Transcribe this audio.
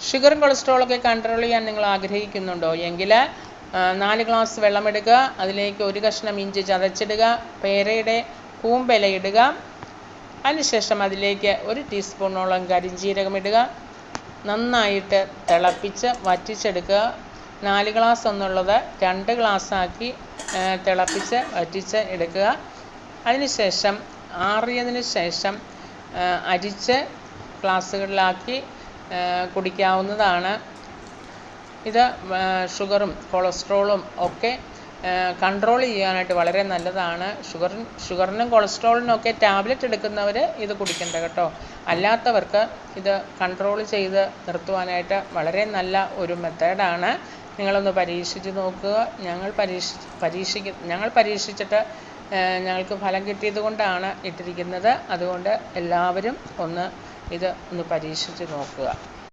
ഷുഗറും കൊളസ്ട്രോളൊക്കെ കൺട്രോൾ ചെയ്യാൻ നിങ്ങൾ ആഗ്രഹിക്കുന്നുണ്ടോ എങ്കിൽ 4 ഗ്ലാസ് വെള്ളമെടുക്കുക, അതിലേക്ക് 1 കഷ്ണം ഇഞ്ചി ചതച്ചിടുക, പേരയുടെ കൂമ്പില ഇടുക, അതിനുശേഷം അതിലേക്ക് 1 ടീസ്പൂണോളം കരിഞ്ജീരകം ഇടുക, നന്നായിട്ട് തിളപ്പിച്ച് വറ്റിച്ചെടുക്കുക. 4 ഗ്ലാസ് എന്നുള്ളത് 2 ഗ്ലാസ്സാക്കി തിളപ്പിച്ച് വറ്റിച്ച് എടുക്കുക. അതിനുശേഷം ആറിയതിന് ശേഷം അരിച്ച് ഗ്ലാസ്സുകളിലാക്കി കുടിക്കാവുന്നതാണ്. ഇത് ഷുഗറും കൊളസ്ട്രോളും ഒക്കെ കൺട്രോൾ ചെയ്യാനായിട്ട് വളരെ നല്ലതാണ്. ഷുഗറിനും കൊളസ്ട്രോളിനും ഒക്കെ ടാബ്ലറ്റ് എടുക്കുന്നവർ ഇത് കുടിക്കണ്ട കേട്ടോ. അല്ലാത്തവർക്ക് ഇത് കൺട്രോൾ ചെയ്ത് നിർത്തുവാനായിട്ട് വളരെ നല്ല ഒരു മെത്തേഡാണ്. നിങ്ങളൊന്ന് പരീക്ഷിച്ച് നോക്കുക. ഞങ്ങൾ പരീക്ഷിച്ചിട്ട് ഞങ്ങൾക്ക് ഫലം കിട്ടിയത് കൊണ്ടാണ് ഇട്ടിരിക്കുന്നത്. അതുകൊണ്ട് എല്ലാവരും ഇത് ഒന്ന് പരീക്ഷിച്ച് നോക്കുക.